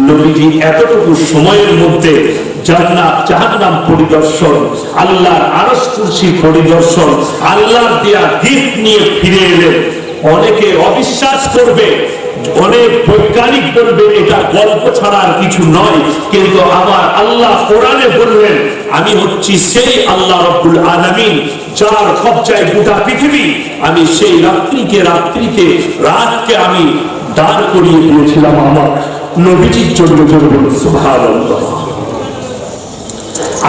নবীজি এতটুকু সময়ের মধ্যে জান্নাত জাহান্নাম পরিদর্শন, আল্লাহর আরশ কুরসি পরিদর্শন, আল্লাহর দেয়া গিফট নিয়ে ফিরে এলেন। অনেকে অবিশ্বাস করবে, অনেক বৈজ্ঞানিক বলবে এটা গল্প ছাড়া আর কিছু নয়, কিন্তু আমার আল্লাহ কোরআনে বললেন আমি হচ্ছি সেই আল্লাহ রাব্বুল আলামিন যার কবজায় গোটা পৃথিবী। আমি সেই রাত্রিতে রাতকে আমি দান করিয়ে দিয়েছিলাম আমার নবীজির জন্য। সুবহানাল্লাহ।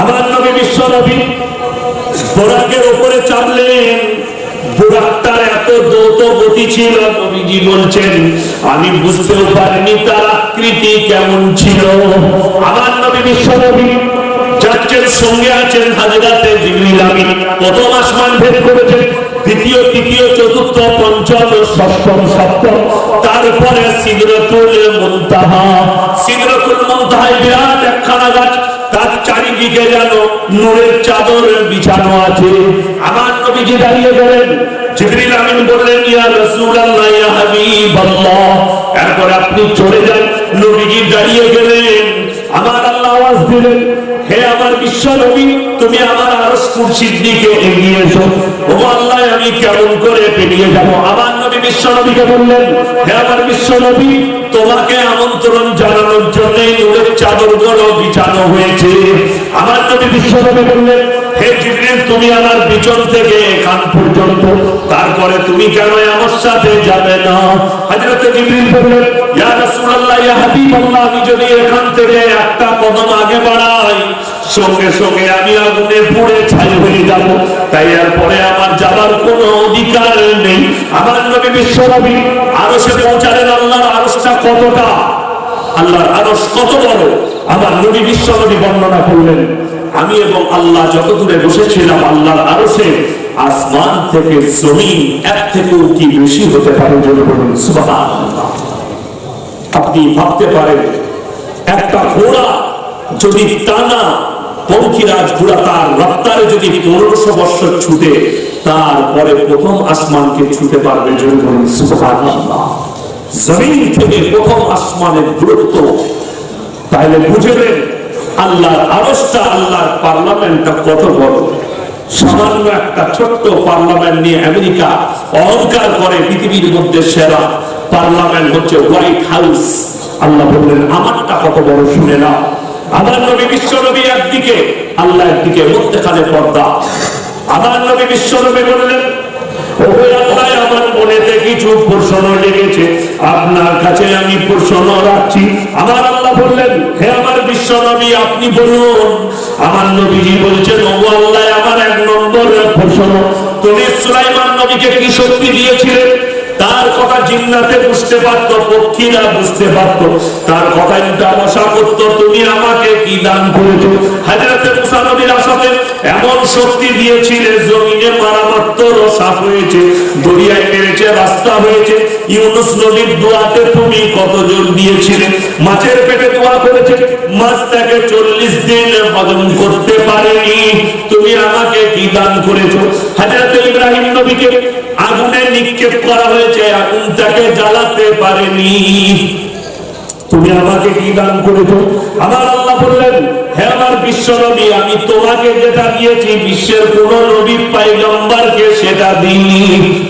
আমার নবী বিশ্ব নবী বোরাকের উপরে চাপলেন। বোরাকটার এত দ্রুত গতি ছিল, নবীজি বলছেন আমি বুঝতেও পারিনি তার আকৃতি কেমন ছিল। আমার নবী বিশ্ব নবী যাচ্ছেন, সঙ্গে আছেন হাজরাতে জিবরিল আমিন। প্রথম আসমান ভেদ করেছেন, দ্বিতীয়, তৃতীয়, চতুর্থ, পঞ্চম, ষষ্ঠম, সপ্তম, তারপরে সিদরাতুল মুনতাহা। সিদরাতুল মুনতাহায় বিরাট একখানা গাছ, তার চারিদিকে যেন নূরের চাদর বিছানো আছে। আমার নবীজি দাঁড়িয়ে গেলেন। জিবরিল আমিন বললেন ইয়া রাসূলুল্লাহ, ইয়া হাবিবাল্লাহ, এরপর আপনি চলে যান। নবীজি দাঁড়িয়ে গেলেন। আমার আল্লাহ আওয়াজ দিলেন, হে আমার বিশ্ব নবী, তুমি আমার আরশ কুরসির দিকে এগিয়ে এসো। ও আল্লাহ, আমি কেমন করে পেরিয়ে যাব? আমার নবী বিশ্ব নবীকে বললেন, হে আমার বিশ্ব নবী, তোমাকে আমন্ত্রণ জানানোর জন্য নূরের চাদরগুলো বিছানো হয়েছে। আমার নবী বিশ্ব নবী বললেন, হে জিবরিল, তুমি আমার পিছন থেকে কান পর্যন্ত, তারপরে তুমি কেন আমার সাথে যাবে না? হযরত জিবরিল বললেন, ইয়া রাসূলুল্লাহ, ইয়া হাবিবাল্লাহ, আমি যদি এখান থেকে একটা কদম আগে বাড়াই, সঙ্গে সঙ্গে আমি আগুনে পুড়ে ছাই হয়ে যাব, তাই এরপরে আমার যাবার কোনো অধিকার নেই। আমার নবী বিশ্ব নবী আরশে পৌঁছালেন। আল্লাহর আরশটা কতটা, আল্লাহর আরশ কত বড়, আমার নবী বিশ্ব নবী বর্ণনা করলেন। আমি এবং আল্লাহ যত দূরে বসেছিলাম, আল্লাহর আরশে আসমান থেকে জমিন এক থেকেও কি বেশি হতে পারে? যদি বলুন সুবহানাল্লাহ। আপনি ভাবতে পারেন, একটা ঘোড়া যদি টানা পঙ্খিরাজ ঘোড়া তার রফতারে যদি 1500 বছর ছুটে, তারপরে প্রথম আসমানকে ছুটে পারবে? যদি বলুন সুবহানাল্লাহ। জমিন থেকে প্রথম আসমানের দূরত্ব, তাহলে বুঝবেন আল্লাহর আরশটা, আল্লাহর পার্লামেন্টটা কত বড়। সামান্য একটা ছোট্ট পার্লামেন্ট নিয়ে আমেরিকা অহংকার করে পৃথিবীর মধ্যে সেরা পার্লামেন্ট হচ্ছে হোয়াইট হাউস। আল্লাহ বললেন আমারটা কত বড়, শুনে নাও। আমার নবী বিশ্ব নবী একদিকে, আল্লাহ একদিকে, মধ্যখানে পর্দা। আমার নবী বিশ্ব নবী বললেন, ওহে আল্লাহ, আমার মনেতে কিছু প্রশ্ন লেগেছে, আপনার কাছে আমি প্রশ্ন রাখছি। আমার আল্লাহ বললেন, হে আমার বিশ্ব নবী, আপনি বলুন। আমার নবীজি বলছেন, ও আল্লাহ, আমার 1 নম্বর প্রশ্ন, তুমি সুলাইমান নবীকে কি শক্তি দিয়েছিলেন? তার কথা জিন্নাতে বুঝতে পারত, পক্ষীরা বুঝতে পারত, তার কথা ইন্টারভাষা করত। তুমি আমাকে কি দান করেছো? হযরত মুসা নবীর আসাতে এমন শক্তি দিয়েছিলে, জমিনে মারা মাত্র সাফ হয়েছে, দরিয়ায় মেরেছে রাস্তা হয়েছে। ইউনূস নবীর দোয়াতে তুমি কত জোর দিয়েছিলে, মাছের পেটে দোয়া করেছে, মাছ তাকে 40 দিন হজম করতে পারেনি। তুমি আমাকে কি দান করেছো? হযরত ইব্রাহিম নবীকে আগুনে নিক্ষেপ করা হয়েছে, আগুন তাকে জ্বালাতে পারেনি। তুমি আমাকে কি দান করেছো? আমার আল্লাহ বললেন, হে আমার বিশ্ব নবী, আমি তোমাকে যেটা দিয়েছি, বিশ্বের কোন নবী পয়গম্বরকে সেটা দিইনি।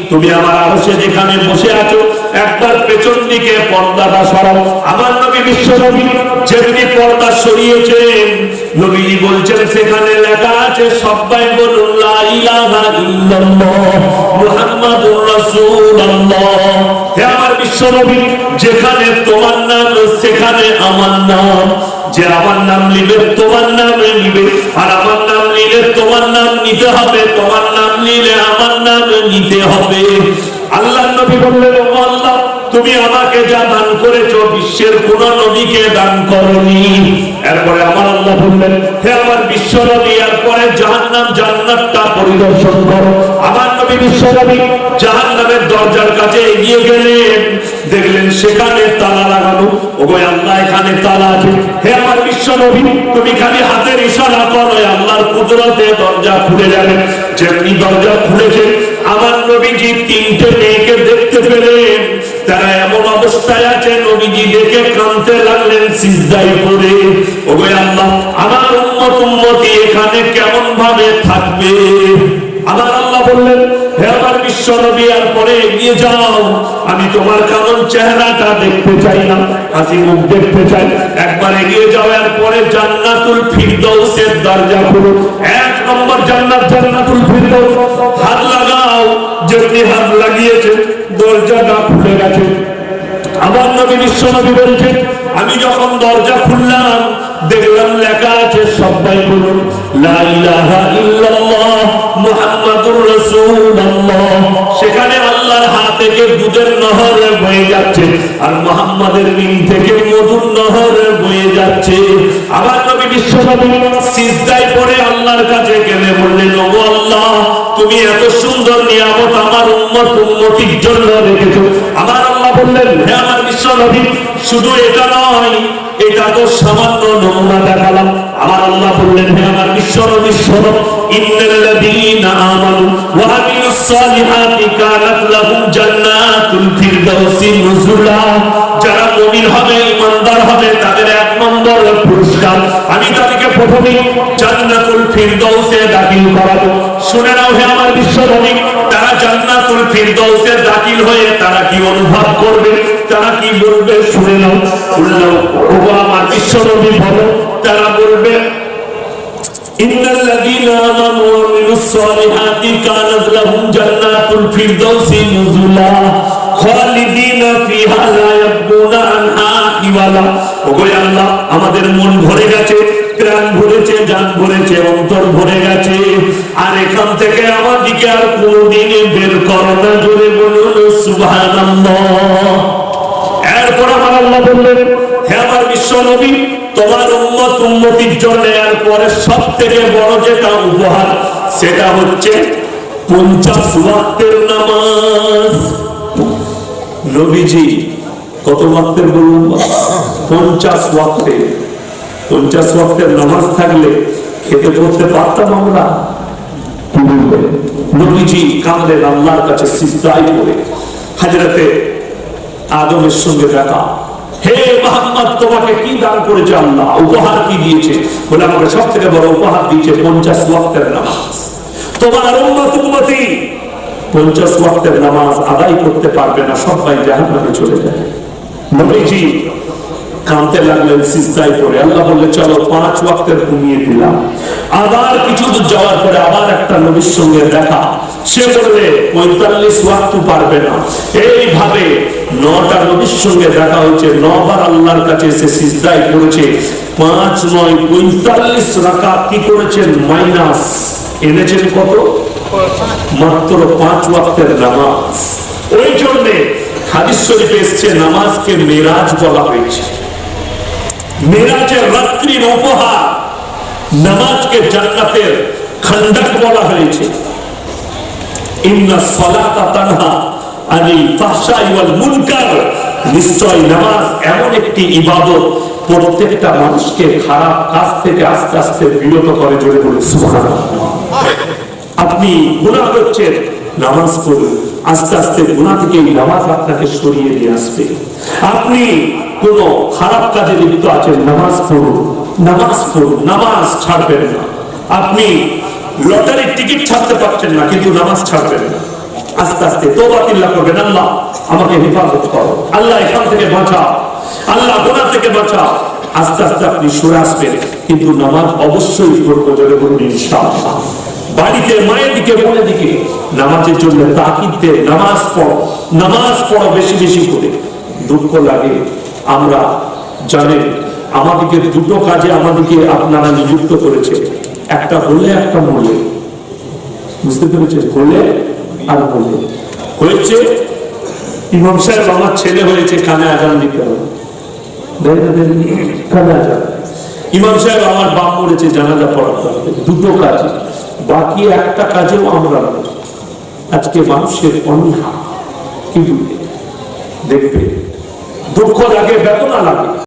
তুমি আমার আরশে যেখানে বসে আছো, একবার পেছন দিকে পর্দাটা সরাও। আমার নবী বিশ্ব নবী যেমনি পর্দা সরিয়েছেন, নবীজি বলছেন সেখানে লেখা আছে, সবাই বলুন লা ইলাহা ইল্লাল্লাহ মুহাম্মাদুর রাসূলুল্লাহ। হে আমার বিশ্ব নবী, যেখানে তোমার নাম সেখানে আমার নাম, যে আমার নাম নিবে তোমার নামে নিবে, আর আমার নাম নিলে তোমার নাম নিতে হবে, তোমার নাম নিলে আমার নাম নিতে হবে। আল্লাহ নবী বললেন, ও আল্লাহ, তুমি আমাকে যা দান করেছো, বিশ্বের কোন নবীকে দান করনি। এরপরে আমার আল্লাহ বললেন, হে আমার বিশ্ব নবী, এরপরে জাহান্নাম জান্নাতটা পরিদর্শন করো। আমার নবী বিশ্ব নবী জাহান্নামের দরজার কাছে এগিয়ে গেলেন, দেখলেন সেখানে তালা লাগানো। ওগো আল্লাহ, এখানে তালা আছে। হে আমার বিশ্ব নবী, তুমি খালি হাতের ইশারা করো, আল্লাহর কুদরতে দরজা খুলে যাবে। যেমনি দরজা খুলেছে, আমার নবীজি 3টে মেয়েকে দেখতে পেলেন। তারা এমন অবস্থায় আছে নবীজি দেখে কাঁদতে লাগলেন সিজদায় পড়ে। ওগো আল্লাহ, আমার উম্মতি এখানে কেমন ভাবে থাকবে? আমার আল্লাহ বললেন, হে আমার বিশ্ব নবী, আর পরে এগিয়ে যাও, আমি তোমার কেমন চেহারাটা দেখতে চাই না, হাসি মুখ দেখতে চাই। একবার এগিয়ে যাও, এর পরে জান্নাতুল ফিরদৌসের দরজা খুলো। 1 নম্বর জান্নাত, জান্নাতুল ফিরদৌস। হাত লাগাও, যেমনি হাত লাগিয়েছে দরজাটা খুলে গেছে। আমার নবী বিশ্ব নবী বলছেন, আমি যখন দরজা খুললাম দেখলাম লেখা আছে, সবাই বলুন লা ইলাহা ইল্লাল্লাহ মুহাম্মাদুর রাসূলুল্লাহ। সেখানে আল্লাহর হাত থেকে দুধের নহর বয়ে যাচ্ছে, আর মুহাম্মাদের মিম থেকে মধুর নহর বয়ে যাচ্ছে। আমার নবী বিশ্ব নবী সিজদায় পড়ে আল্লাহর কাছে গেলে বললেন, ওগো আল্লাহ, তুমি এত সুন্দর নিয়ামত আমার উম্মতির জন্য রেখেছো। আমার আল্লাহ বললেন, হে আমার বিশ্ব নবী, শুধু এটা নয়, এটা তো সামান্য নমুনা দেখালাম। আমার আল্লাহ বললেন, হে আমার বিশ্ব নবী, শোনো, ইন্নাল্লাযীনা আমানু ওয়া আমিলুস সালিহাতি কানাত লাহুম জান্নাতুল ফিরদাউসি নুজুলা। যারা মুমিন হবে, ঈমানদার হবে, তাদের 1 নম্বর পুরস্কার আমি তাদেরকে প্রথমে জান্নাতুল ফিরদাউসে দাখিল করাবো। শুনে নাও হে আমার বিশ্ব নবী, তারা জান্নাতুল ফিরদাউসে দাখিল হয়ে তারা কি অনুভব করবে, তারা কি বলবে, শুনে নাও। ওগো আমার বিশ্ব নবী বলো, তারা বলবে, ইন্নাল্লাযীনা আমানু ওয়া আমিলুস সালিহাতি কানাত লাহুম জান্নাতুল ফিরদাউসি নুজুলা খালিদিনা ফিহা লা ইয়াবগুনা আনহা হিওয়ালা। ওগো আল্লাহ, আমাদের মন ভরে গেছে, প্রাণ ভরেছে, জান ভরেছে, অন্তর ভরে গেছে, আর এখান থেকে আমাদেরকে আর কোনোদিন বের করো না। জোরে বলুন সুবহানাল্লাহ। এরপর আমার আল্লাহ বললেন, হে আমার বিশ্ব নবী, তোমার উম্মতির জন্য এরপরে সবথেকে বড় যেটা উপহার, সেটা হচ্ছে 50 ওয়াক্তের নামাজ। নবীজি কত ওয়াক্তের বলুন? 50 ওয়াক্তের। 50 ওয়াক্তের নামাজ থাকলে খেতে পড়তে পারতাম আমরা? নবীজি কাঁদলেন আল্লাহর কাছে সিজদায় পড়ে। হযরতে আদমের সঙ্গে দেখা, হে মুহাম্মদ, তোমাকে কি দান করেছে আল্লাহ, উপহার কি দিয়েছে? বলে, আমাকে সবথেকে বড় উপহার দিয়েছে 50 ওয়াক্তের নামাজ। তোমার উম্মতি 50 ওয়াক্তের নামাজ আদায় করতে পারবে না, সবাই জাহান্নামে চলে যায়। নবীজি কাঁদতে লাগলেন সিজদায় পড়ে। আল্লাহ বললেন, চলো 5 ওয়াক্তের কমিয়ে দিলাম। আবার কিছু দূর যাওয়ার পরে আবার একটা নবীর সঙ্গে দেখা। সে বললে 45 ওয়াক্ত পারবে না। এইভাবে 9টা নবীর সঙ্গে দেখা হয়েছে, 9 বার আল্লাহর কাছে এসে সিজদায় পড়েছে। 5 9 45 রাকাত কি করেছেন? মাইনাস এনেছেন কত? মাত্র 5 ওয়াক্তের নামাজ। ওই জন্য হাদিস শরীফে এসেছে, নামাজকে মেরাজ বলা হয়েছে। মেরাজের রাত্রির উপহার, নামাজকে জান্নাতের খন্দক বলা হয়েছে। ইন্নাস সালাতা তানহা আনিল ফাহশাই ওয়াল মুনকার। নিশ্চয় নামাজ এমন একটি ইবাদত, প্রত্যেকটা মানুষকে খারাপ কাজ থেকে আস্তে আস্তে বিরত করে। জোরে বলুন সুবহানাল্লাহ। আপনি গুনাহ করছেন, নামাজ পড়ুন, আস্তে আস্তে গুনাহ থেকে নামাজ আপনাকে সরিয়ে নিয়ে আসবে। আপনি কোন খারাপ কাজে লিপ্ত আছেন, নামাজ পড়ুন, নামাজ পড়ুন, নামাজ ছাড়বেন না। আপনি লটারির টিকিট ছাড়তে পারছেন না, কিন্তু নামাজ ছাড়বেন না। আস্তে আস্তে তওবা তিল্লাহ করবেন, আল্লাহ আমাকে হেফাজত করো, আল্লাহ এখান থেকে বাঁচাও, আল্লাহ গুনাহ থেকে বাঁচাও। আস্তে আস্তে আপনি সরে আসবেন, কিন্তু নামাজ অবশ্যই পড়বো। জোরে বলুন ইনশাআল্লাহ। বাড়িতে মায়ের দিকে, বোনের দিকে নামাজের জন্য তাকিদ দিয়ে নামাজ পড়ো, নামাজ পড়ো বেশি বেশি করে। দুঃখ লাগে, আমরা জানেন আমাদেরকে 2টো কাজে আমাদেরকে আপনারা নিযুক্ত করেছে, একটা হলে একটা মরলে। বুঝতে পেরেছে? হলে আর মরলে হয়েছে। ইমাম সাহেব আমার ছেলে হয়েছে, কানে আজান দিতে হবে, কানে আজান। ইমাম সাহেব আমার বাপ মরেছে, জানাজা পড়াতে হবে। 2টো কাজ, বাকি একটা কাজেও আমরা আজকে মানুষের অনীহা। কিন্তু দেখবে দুঃখ লাগে, বেদনা লাগে।